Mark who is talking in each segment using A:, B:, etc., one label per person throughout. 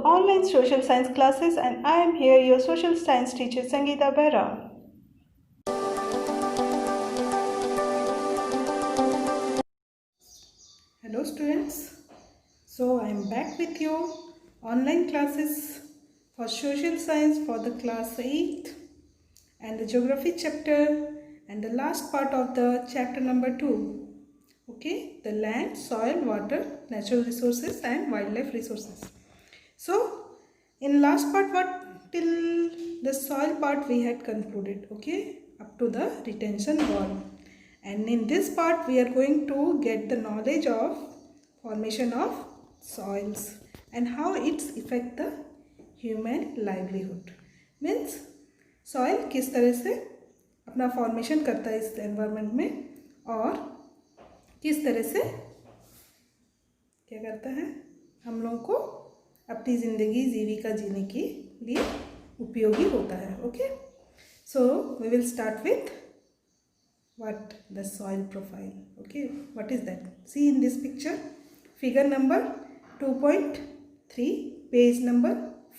A: online social science classes, and I am here, your social science teacher Sangeeta Behra. Hello students, so I am back with your online classes for social science for the class 8th and the geography chapter and the last part of the chapter number 2. Okay, the land, soil, water, natural resources and wildlife resources. So in last part, what till the soil part we had concluded, okay, up to the retention wall. And in this part we are going to get the knowledge of formation of soils and how it's affect the human livelihood. Means soil किस तरह से अपना formation करता है इस environment में और किस तरह से क्या करता है हम लोगों को अपनी ज़िंदगी जीविका जीने के लिए उपयोगी होता है. Okay, so we will start with what the soil profile. Okay, what is that? See in this picture, figure number 2.3, page number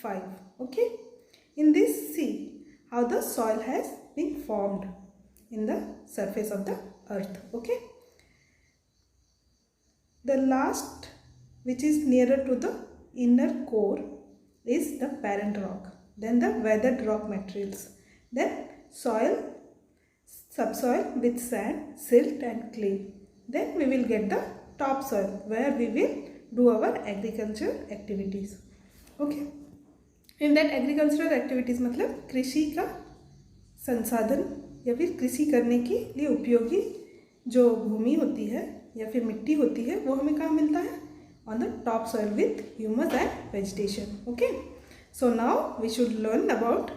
A: 5. Okay, in this see how the soil has been formed in the surface of the earth. Okay, the last which is nearer to the inner core is the parent rock, then the weathered rock materials, then soil, subsoil with sand, silt and clay. Then we will get the topsoil where we will do our agriculture activities. Okay, in that agricultural activities मतलब कृषि का संसाधन या फिर कृषि करने के लिए उपयोगी जो भूमि होती है या फिर मिट्टी होती है वो हमें कहाँ मिलता है? On the topsoil with humus and vegetation. Okay, so now we should learn about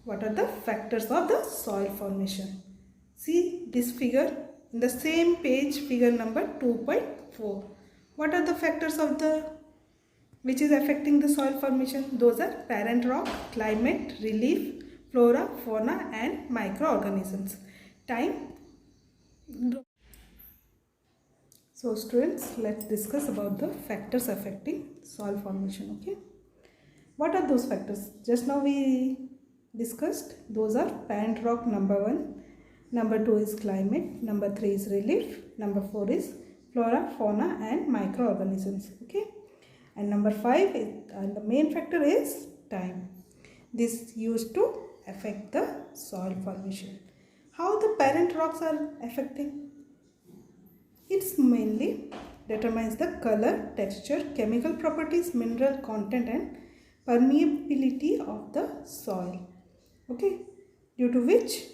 A: what are the factors of the soil formation. See this figure in the same page, figure number 2.4. What are the factors of the which is affecting the soil formation? Those are parent rock, climate, relief, flora, fauna and microorganisms. Time. So students, let's discuss about the factors affecting soil formation. Okay, what are those factors? Just now we discussed. Those are parent rock, number 1. Number 2 is climate, number 3 is relief, number 4 is flora, fauna and microorganisms. Okay, and number 5 is, and the main factor is time. This used to affect the soil formation. How the parent rocks are affecting? It's mainly determines the color, texture, chemical properties, mineral content and permeability of the soil. Okay, due to which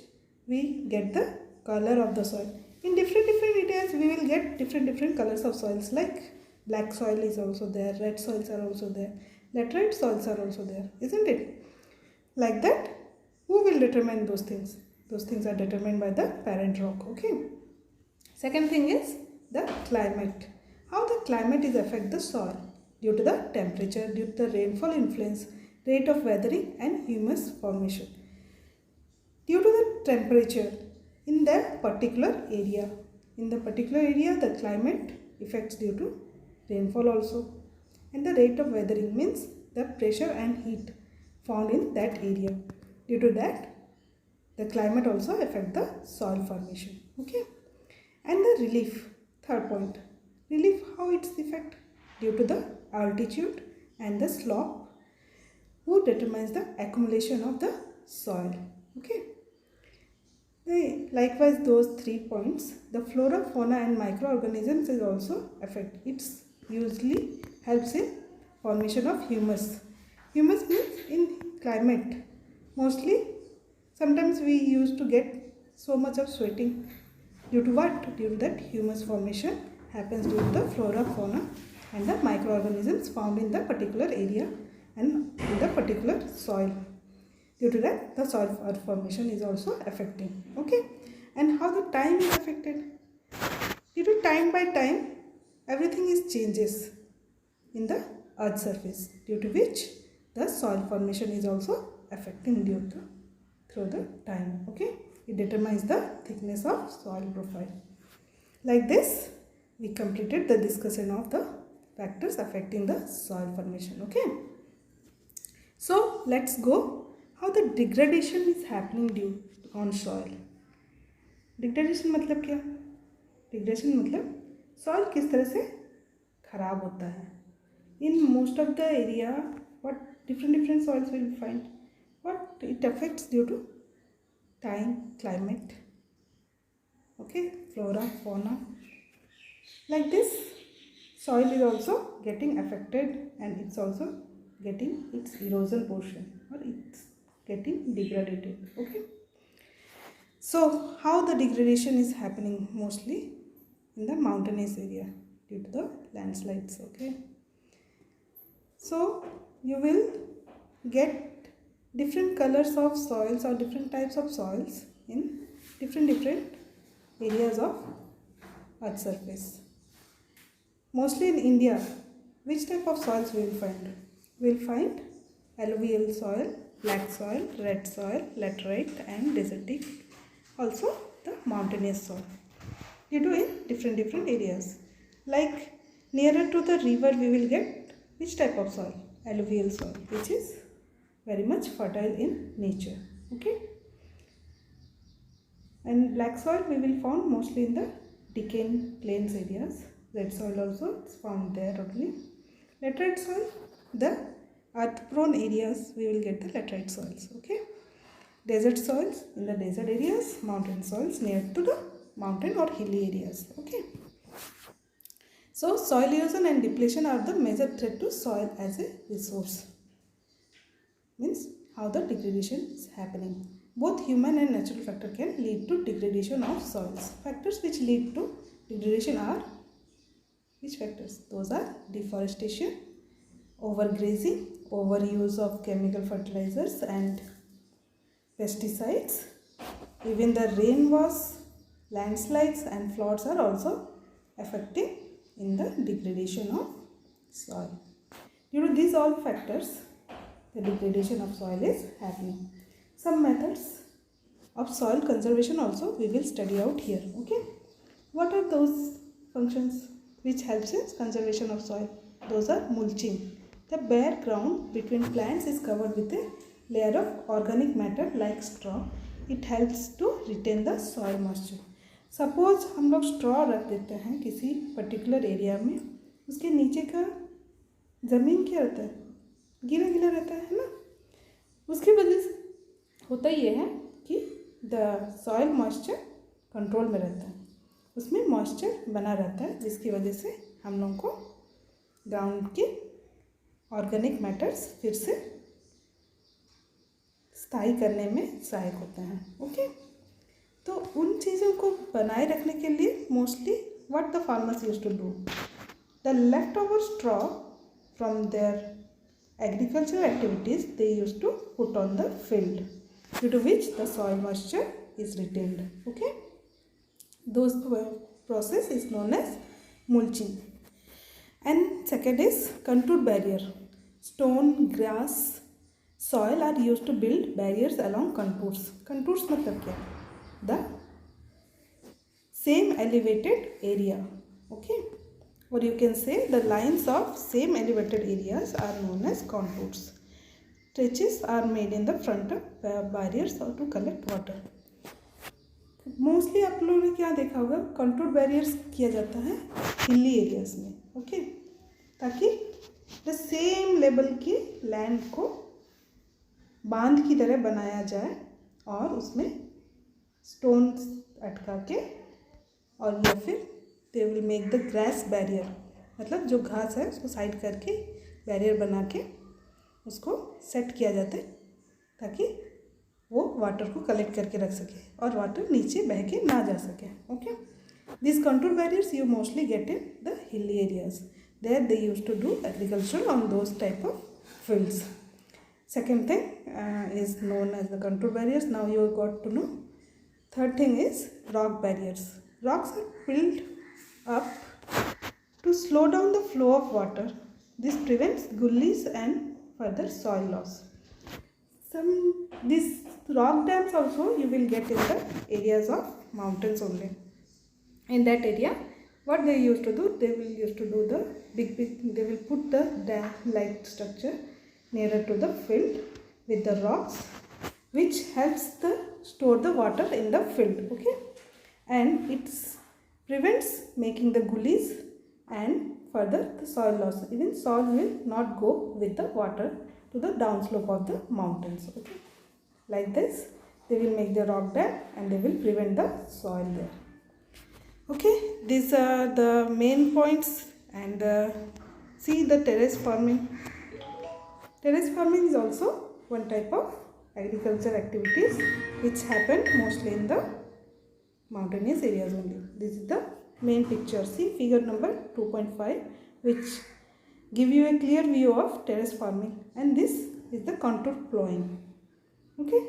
A: we get the color of the soil. In different areas we will get different colors of soils, like black soil is also there, red soils are also there, laterite soils are also there, isn't it? Like that, who will determine those things? Those things are determined by the parent rock. Okay, second thing is the climate. How the climate is affect the soil? Due to the temperature, due to the rainfall influence, rate of weathering and humus formation. Due to the temperature in the particular area. In the particular area, the climate affects due to rainfall also. And the rate of weathering means the pressure and heat found in that area. Due to that, the climate also affects the soil formation. Okay. And the relief, third point. Relief, how it's effect? Due to the altitude and the slope, who determines the accumulation of the soil. Okay. Likewise, those 3 points, the flora, fauna and microorganisms is also affect. It's usually helps in formation of humus. Humus means in climate, mostly sometimes we used to get so much of sweating. Due to what? Due to that humus formation happens due to the flora, fauna and the microorganisms found in the particular area and in the particular soil. Due to that, the soil formation is also affecting. Okay, and how the time is affected? Due to time by time, everything is changes in the earth surface, due to which the soil formation is also affecting through the time. Okay, it determines the thickness of soil profile. Like this, we completed the discussion of the factors affecting the soil formation. Okay, So let's go how the degradation is happening due on soil. Degradation मतलब क्या? Degradation मतलब soil किस तरह से खराब होता है. In most of the area what different soils will find, what it affects due to time, climate, okay, flora, fauna. Like this, soil is also getting affected and it's also getting its erosion portion or it's getting degraded. Okay. So how the degradation is happening mostly in the mountainous area due to the landslides. Okay. So you will get different colors of soils or different types of soils in different areas of earth surface. Mostly in India, which type of soils we will find? We will find alluvial soil, black soil, red soil, laterite and desertic. Also the mountainous soil. You do in different areas. Like nearer to the river we will get which type of soil? Alluvial soil, which is very much fertile in nature. Okay. And black soil we will find mostly in the Deccan plains areas. Red soil also is found there only. Laterite soil, the earth prone areas we will get the laterite soils. Okay. Desert soils in the desert areas, mountain soils near to the mountain or hilly areas. Okay. So soil erosion and depletion are the major threat to soil as a resource. Means how the degradation is happening. Both human and natural factor can lead to degradation of soils. Factors which lead to degradation are which factors? Those are deforestation, overgrazing, overuse of chemical fertilizers and pesticides. Even the rain was, landslides and floods are also affecting in the degradation of soil. Due to these all factors, the degradation of soil is happening. Some methods of soil conservation also we will study out here. Okay. What are those functions which helps in conservation of soil? Those are mulching. The bare ground between plants is covered with a layer of organic matter like straw. It helps to retain the soil moisture. Suppose हम लोग straw रख देते हैं किसी particular area में, उसके नीचे का ज़मीन क्या रहता है? गीला गीला रहता है ना? उसकी वजह से होता ये है कि the soil moisture control में रहता है, उसमें moisture बना रहता है, जिसकी वजह से हम लोगों को ground के organic matters फिर से स्थायी करने में सहायक होते हैं. ओके. तो उन चीज़ों को बनाए रखने के लिए mostly what the farmers use to do, the left over straw from their agricultural activities they use to put on the field due to which the soil moisture is retained. Okay. Those process is known as mulching. And second is contour barrier. Stone, grass, soil are used to build barriers along contours. Contours मतलब क्या? The same elevated area. Okay. Or you can say the lines of same elevated areas are known as contours. Trenches are made in the front of barriers or to collect water. Mostly आप लोगों ने क्या देखा होगा, contour barriers किया जाता है hilly areas में. ओके. ताकि द सेम लेवल की लैंड को बांध की तरह बनाया जाए और उसमें स्टोन अटका के, और या फिर they will make the grass barrier, मतलब जो घास है उसको साइड करके बैरियर बना के उसको सेट किया जाता है ताकि वो वाटर को कलेक्ट करके रख सके और वाटर नीचे बह के ना जा सके. Okay. This contour barriers you mostly get in the hilly areas. There they use to do agriculture on those type of fields. Second thing is known as the contour barriers. Now you got to know. Third thing is rock barriers. Rocks are built up to slow down the flow of water. This prevents gullies and further soil loss. These rock dams also you will get in the areas of mountains only. In that area, what they used to do, they will used to do the big, they will put the dam like structure nearer to the field with the rocks, which helps the store the water in the field. Okay, and it prevents making the gullies and further the soil loss. Even soil will not go with the water to the downslope of the mountains. Okay, like this they will make the rock dam and they will prevent the soil there. Okay, these are the main points. And see the terrace farming. Terrace farming is also one type of agriculture activities which happen mostly in the mountainous areas only. This is the main picture. See figure number 2.5, which give you a clear view of terrace farming, and this is the contour plowing. Okay,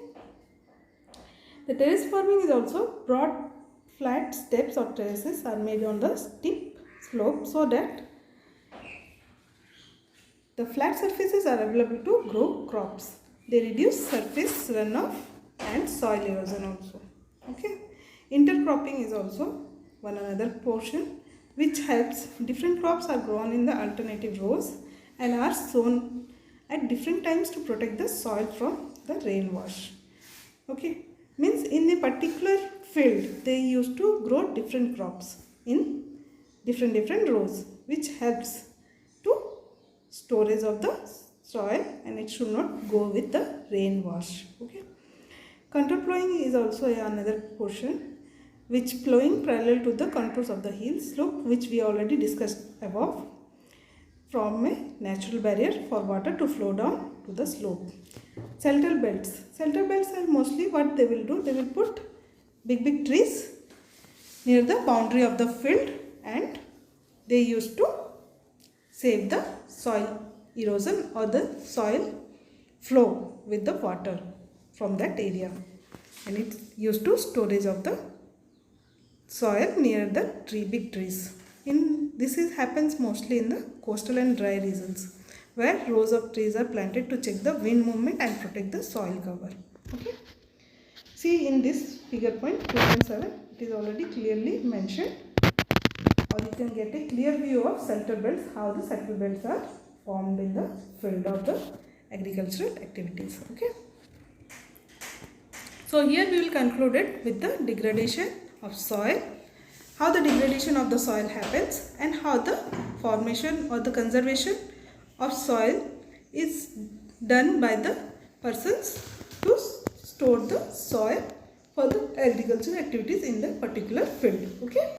A: the terrace farming is also broad flat steps or terraces are made on the steep slope so that the flat surfaces are available to grow crops. They reduce surface runoff and soil erosion also. Okay, intercropping is also one another portion which helps. Different crops are grown in the alternative rows and are sown at different times to protect the soil from the rain wash. Okay, means in a particular field they used to grow different crops in different rows, which helps to storage of the soil and it should not go with the rain wash. Okay, contour plowing is also another portion which plowing parallel to the contours of the hill slope, which we already discussed above, from a natural barrier for water to flow down to the slope. Shelter belts. Shelter belts are mostly what they will do. They will put big trees near the boundary of the field, and they used to save the soil erosion or the soil flow with the water from that area, and it's used to storage of the soil near the big trees. This happens mostly in the coastal and dry regions, where rows of trees are planted to check the wind movement and protect the soil cover. Okay, see in this figure point 2.7, it is already clearly mentioned, or you can get a clear view of shelter belts, how the shelter belts are formed in the field of the agricultural activities. Okay, so here we will conclude it with the degradation of soil, how the degradation of the soil happens, and how the formation or the conservation of soil is done by the persons to store the soil for the agricultural activities in the particular field. Okay.